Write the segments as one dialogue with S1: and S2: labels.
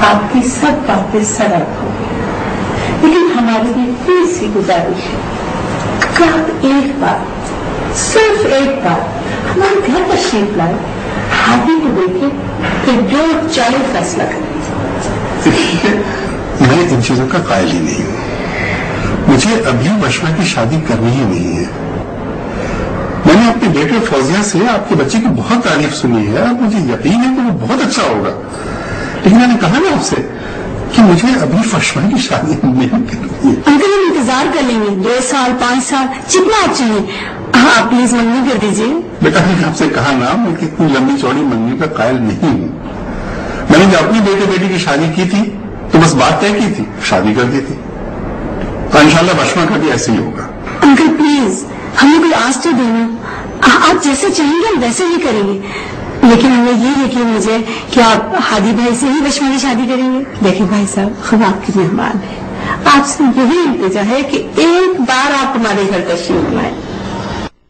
S1: आपकी सब बातें सरल होगी, लेकिन हमारी भी कोई सी गुजारिश है कि आप एक बार, सिर्फ एक बार हमारे घर तशरीफ लाए, हादी को देखे, फिर जो चाहे फैसला करें।
S2: देखिए, मैं इन चीजों का कायल ही नहीं हूँ। मुझे अभी वशमा की शादी करनी ही नहीं है। मैंने अपने बेटे फौजिया से आपके बच्चे की बहुत तारीफ सुनी है और मुझे यकीन है कि वो बहुत अच्छा होगा, लेकिन मैंने कहा ना आपसे कि मुझे अभी वशमा की शादी नहीं करनी है।
S3: अंकल हम इंतजार कर लेंगे, 2 साल 5 साल जितना आप चाहिए। आप प्लीज मंगनी कर दीजिए।
S2: बेटा मैंने आपसे कहा ना, मैं इतनी लंबी चौड़ी मंगनी का कायल नहीं हूँ। मैंने जब अपनी बेटे बेटी की शादी की थी तो बस बात तय की थी, शादी कर दी थी। तो इंशाल्लाह वशमा का भी ऐसे ही होगा।
S3: अंकल प्लीज हमें कोई आस तो देना, आप जैसे चाहेंगे हम वैसे ही करेंगे, लेकिन हमें ये यकीन मुझे कि आप हादी भाई से ही वशमा की शादी करेंगे।
S1: देखिए भाई साहब, हम आपके मेहमान हैं, आपसे यही इंतजा है कि एक बार आप हमारे घर तशरीफ लाए,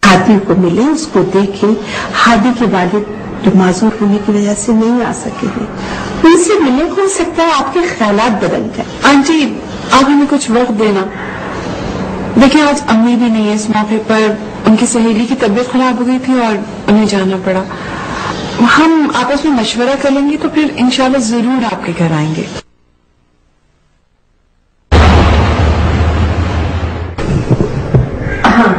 S1: हादी को मिले, उसको देखें। हादी के वालिद जो माजूर होने की वजह से नहीं आ सके हैं, उनसे मिले, हो सकता है आपके ख्यालात बदल जाए।
S4: आंटी आप हमें कुछ वक्त देना। देखिए आज अम्मी भी नहीं है इस मौके पर, उनकी सहेली की तबीयत खराब हो गई थी और उन्हें जाना पड़ा। हम आपस में मशवरा कर लेंगे तो फिर इंशाल्लाह जरूर आपके घर आएंगे।
S1: हाँ,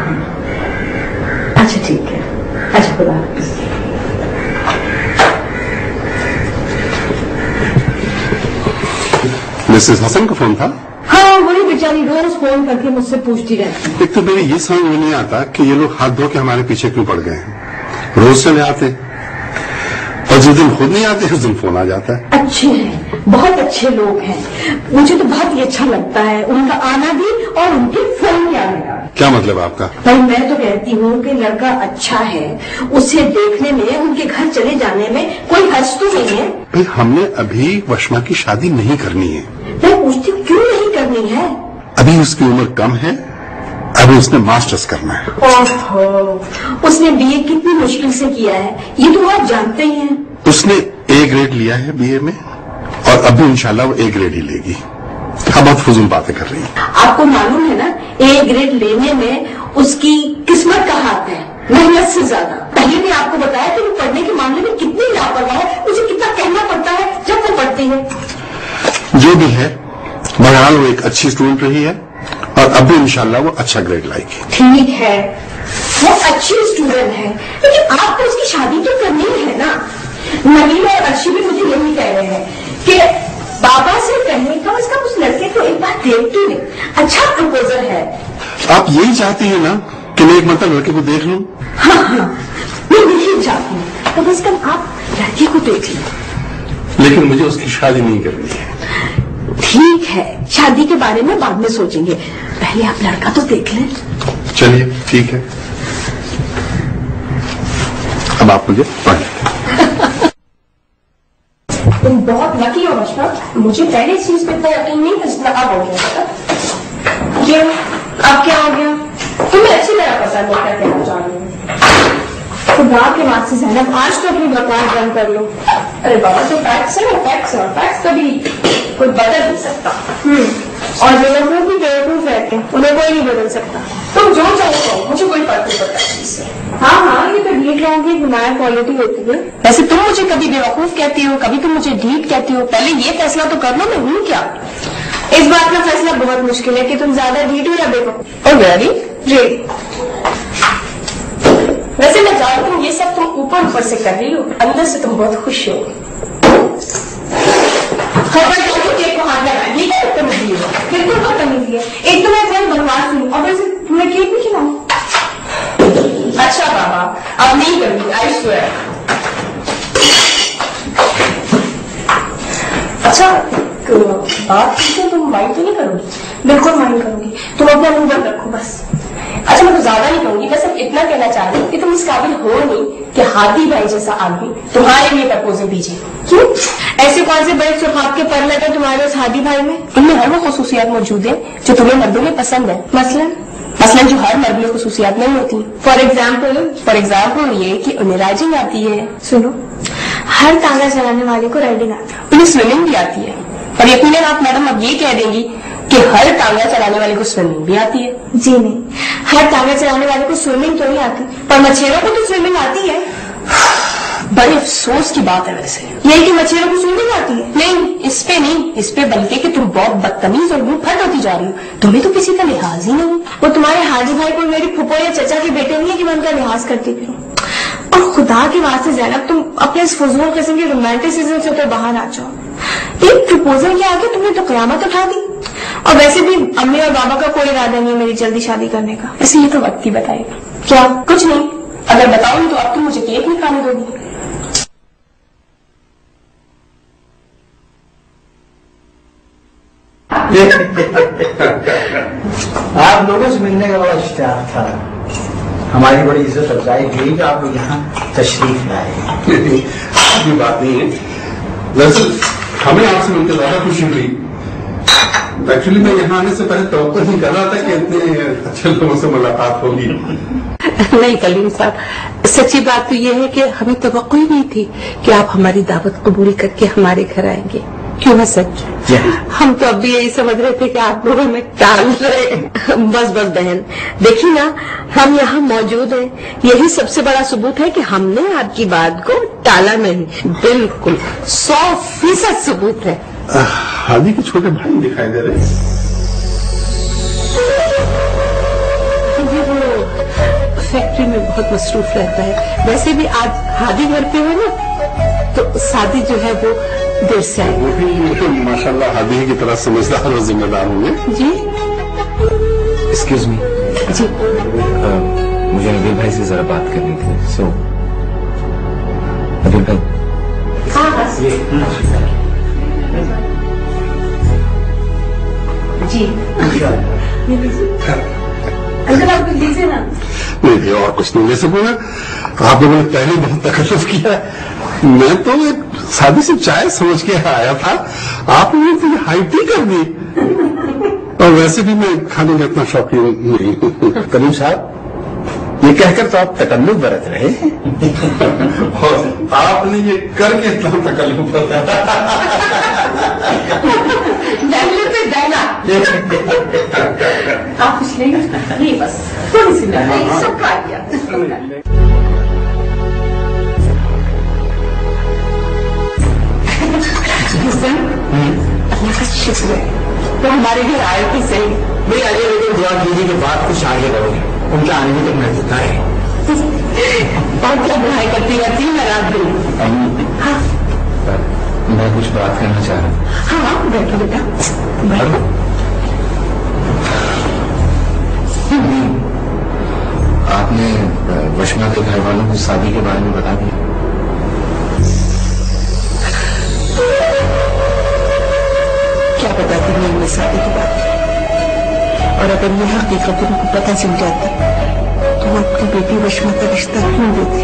S1: अच्छा ठीक है, अच्छा खुदा हाफिज़।
S2: मिसेस हसन का फोन था?
S1: हाँ, वही बेचारी रोज फोन करके मुझसे पूछती रहती है।
S2: एक तो मेरे ये समझ में नहीं आता कि ये लोग हाथ धो के हमारे पीछे क्यों पड़ गए हैं। रोज चले आते और जिस दिन खुद नहीं आते उस दिन फोन आ जाता है।
S1: अच्छे हैं, बहुत अच्छे लोग हैं, मुझे तो बहुत ही अच्छा लगता है उनका आना भी और उनके फोन में आने का।
S2: क्या मतलब आपका?
S1: भाई मैं तो कहती हूँ कि लड़का अच्छा है, उसे देखने में, उनके घर चले जाने में कोई हर्ज तो नहीं है।
S2: भाई हमने अभी वशमा की शादी नहीं करनी है।
S1: मैं पूछती हूँ क्यों नहीं करनी है?
S2: अभी उसकी उम्र कम है, अभी उसने मास्टर्स करना है।
S1: ओहो, उसने बीए कितनी मुश्किल से किया है, ये तो आप जानते ही हैं।
S2: उसने ए ग्रेड लिया है बीए में और अभी इंशाल्लाह वो ए ग्रेड ही लेगी। आप बहुत फजूल बातें कर रही हैं।
S1: आपको मालूम है ना, ए ग्रेड लेने में उसकी किस्मत का हाथ है, मेहनत से ज्यादा। पहले भी आपको बताया कि वो पढ़ने के मामले में कितनी लापरवाह है, मुझे कितना कहना पड़ता है जब वो पढ़ती है।
S2: जो भी है, बहरहाल वो एक अच्छी स्टूडेंट रही है और अभी इंशाल्लाह वो अच्छा ग्रेड लाएगी।
S1: ठीक है, वो अच्छी स्टूडेंट है, लेकिन आपको उसकी शादी तो करनी ही है ना। नवीन और अर्शी भी मुझे यही कह रहे हैं कि बाबा से कहें कम से कम उस लड़के को एक बार देख तो ले, अच्छा प्रपोजल है।
S2: आप यही चाहती हैं ना कि मैं एक मतलब लड़के को देख लूं?
S1: हाँ हाँ, मैं यही चाहती हूँ, तो कम से कम आप लड़के को देख लें।
S2: लेकिन मुझे उसकी शादी नहीं करनी है।
S1: ठीक है, शादी के बारे में बाद में सोचेंगे, पहले आप लड़का तो देख लें।
S2: चलिए ठीक है, अब आप मुझे पढ़ लें।
S1: तुम बहुत लकी हो वशमा, मुझे पहले इस चीज पे इतना यकीन नहीं था जितना अब हो गया। पता क्यों? अब क्या हो गया? तुम्हें अच्छी तरह पता है मैं क्या कहना चाह रही हूँ। खुदा के वास्ते ज़ैनब, आज तो अपनी बकवास बंद कर लो। अरे बाबा, तो फैक्ट्स है, फैक्ट्स कभी कोई बदल नहीं सकता। और बेवकूफ भी बेवकूफ रहते हैं, उन्हें कोई नहीं बदल सकता। तुम जो चाहो, मुझे कोई फर्क नहीं पड़ता इससे। हाँ हाँ, ये तो ढीठ लोगों की नुमाया क्वालिटी होती है। वैसे तुम मुझे कभी बेवकूफ कहती हो, कभी तुम मुझे ढीठ कहती हो। पहले ये फैसला तो कर लो मैं हूँ क्या। इस बात का फैसला बहुत मुश्किल है कि तुम ज्यादा ढीठ हो या बेवकूफ। और वेरी ग्रेट। वैसे मैं जानती हूँ ये सब तुम ऊपर ऊपर से कर रही हो, अंदर से तुम बहुत खुश हो। बिल्कुल बदतमीजी है। एक तो मैं very बकवास हूँ और वैसे तुम्हें केक भी खिलाऊं। अच्छा बाबा, अब नहीं करूंगी, आई स्वेयर। अच्छा बात की तुम माइंड तो नहीं करोगी? बिल्कुल माइंड करूंगी, तुम अपना मुंह बंद रखो बस। अच्छा मैं तो ज्यादा नहीं कहूंगी, मैं सिर्फ इतना कहना चाह रही हूँ कि तुम इस काबिल हो नहीं कि हादी भाई जैसा आदमी तुम्हारे लिए प्रपोजल भेजे। क्यों? ऐसे कौन से बड़े सुहाग के पर लगे तुम्हारे उस हादी भाई में? उनमें हर वो खुसूसियात मौजूद है जो तुम्हें मर्दों में पसंद है। मसलन जो हर मर्द में खुसूसियात नहीं होती। फॉर एग्जाम्पल ये कि उन्हें राइजिंग आती है। सुनो,
S3: हर तांगा चलाने वाले को राइडिंग आता है।
S1: उन्हें स्विमिंग भी आती है। और यकीनन आप मैडम अब ये कह देंगी कि हर टांगा चलाने वाले को स्विमिंग भी आती है?
S3: जी नहीं, हर तांगा चलाने वाले को स्विमिंग तो नहीं आती, पर मछेरों को तो स्विमिंग आती है।
S1: बड़े अफसोस की बात है वैसे
S3: यही कि मछेरों को स्विमिंग आती है।
S1: नहीं, इस पे नहीं, इस पे बल्कि कि तुम बहुत बदतमीज और मुंह फट होती जा रही हो। तुम्हें तो किसी का लिहाज ही नहीं।
S3: वो तुम्हारे हाजी भाई को मेरी फुफो या चचा के बेटे नहीं है कि मैं उनका लिहाज करती फिरूं। और खुदा की वास्ते ज़ैनब, तुम अपने इस फजूल किस्म के रोमांटिसिज्म से तो बाहर आ जाओ। एक प्रपोजल के आगे तुमने तो कयामत उठा दी। और वैसे भी अम्मी और बाबा का कोई इरादा नहीं है मेरी जल्दी शादी करने का।
S1: ऐसे ये तो वक्त ही बताएगा।
S3: क्या?
S1: कुछ नहीं, अगर बताऊंगी तो अब तुम मुझे केक नहीं खाने दोगी।
S5: आप लोगों से मिलने का बड़ा इश्तिहार था। हमारी बड़ी इज्जत अफजाई हुई कि आप लोग यहाँ तशरीफ लाए।
S2: ये बात नहीं है, दरअसल हमें आपसे मिलकर ज्यादा खुशी हुई। एक्चुअली मैं यहाँ आने से पहले तवक्को नहीं कर रहा था कि इतने अच्छे लोगों से मुलाकात होगी।
S6: नहीं कलीम साहब, सच्ची बात तो ये है कि हमें तवक्को ही नहीं थी कि आप हमारी दावत कबूल करके हमारे घर आएंगे। क्यों है सच? हम तो अभी यही समझ रहे थे कि आप लोग हमें टाल रहे। बस बस बहन, देखिए ना, हम यहाँ मौजूद हैं, यही सबसे बड़ा सबूत है कि हमने आपकी बात को टाला नहीं। बिल्कुल 100% सबूत है।
S2: हादी के छोटे भाई दिखाई दे रहे हैं।
S6: फैक्ट्री में बहुत मसरूफ रहता है। वैसे भी आज हादी घर पे हो ना, तो शादी जो है वो देर से आई।
S2: वो भी माशाल्लाह हादी की तरह समझदार और जिम्मेदार होंगे।
S6: जी
S7: एक्सक्यूज मी
S6: जी,
S7: मुझे नबील भाई से जरा बात करनी थी। सो नबील भाई।
S3: हाँ जी, अंकल आप लीजिए ना।
S2: नहीं और कुछ नहीं ले सकूंगा। आप लोगों ने पहले बहुत तकल्लुफ किया है। मैं तो एक सादी सी चाय समझ के आया था, आप लोगों ने तो हाई टी कर दी। और वैसे भी मैं खाने का इतना शौकीन नहीं हूँ।
S5: कलीम साहब, ये कहकर तो आप तकल्लुफ बरत रहे।
S2: और आपने ये करके इतना तकल्लुफ
S1: आप कुछ लेंगे? नहीं, बस थोड़ी सी सब खा लिया।
S6: अल्लाह का शुक्र है तो हमारे घर आए थे सही।
S5: भाई आगे लेकिन दुआ कीजिए कि बात कुछ आगे बढ़ोगे। उनके आने में तो मैं जुटा है।
S6: और क्या पढ़ाई करती रहती हूँ मैं रात दिन। हाँ
S7: मैं कुछ बात करना चाह रहा हूँ।
S6: हाँ हाँ, बैठो बेटा बैठो।
S7: आपने वशमा के घर वालों को शादी के बारे में बता दिया?
S6: क्या बताती मैं उन्हें शादी की बात? और अगर यह हकीकत उनको पता चल जाती तो वो अपनी बेटी वशमा का रिश्ता क्यों देते?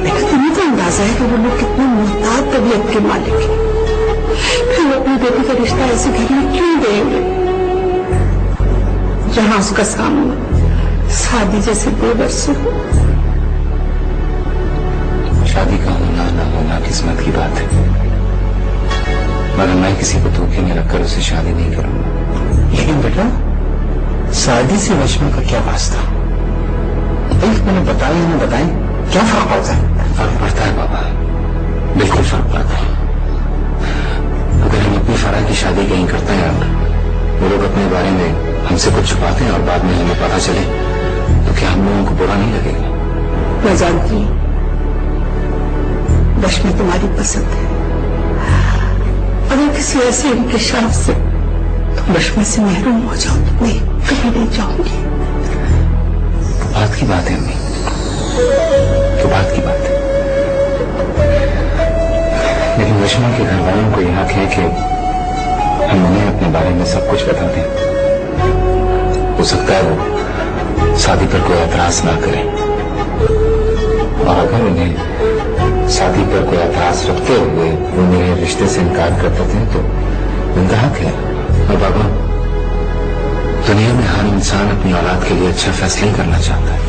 S6: लेकिन तुम्हें तो अंदाजा है कि वो लोग कितने मुमताज तबीयत के मालिक हैं। फिर वो अपनी बेटी का रिश्ता ऐसे घर में क्यों देंगे जहां उसका सामना शादी जैसे देवर से हो?
S7: शादी का होना ना होना किस्मत की बात है, मगर मैं किसी को धोखे में रखकर उसे शादी नहीं करूंगा।
S5: लेकिन बेटा, शादी से वशमा का क्या वास्ता? मैंने बताया या ना बताएं, क्या फर्क पड़ता है?
S7: फर्क पड़ता है बाबा, बिल्कुल फर्क पड़ता है। अगर हम अपनी फरा की शादी कहीं करते हैं और वो लोग अपने बारे में हमसे कुछ छुपाते हैं और बाद में हमें पता चले तो क्या हम लोगों को बुरा नहीं लगेगा?
S6: मैं जानती हूँ वशमा तुम्हारी पसंद है। अगर किसी ऐसे इंकशाफ से तुम वशमा से महरूम हो जाओ तो मैं कहीं नहीं जाऊंगी।
S7: तो बात की बात है अम्मी, तो बात की बात है। लेकिन वशमा के घर वालों को यह हक है कि हम उन्हें अपने बारे में सब कुछ बता दें। हो सकता है वो शादी पर कोई एतराज ना करें, और अगर उन्हें शादी पर कोई एतराज रखते हुए वो मेरे रिश्ते से इनकार कर देते हैं तो उनका हक है। और बाबा, दुनिया में हर इंसान अपनी औलाद के लिए अच्छा फैसला ही करना चाहता है।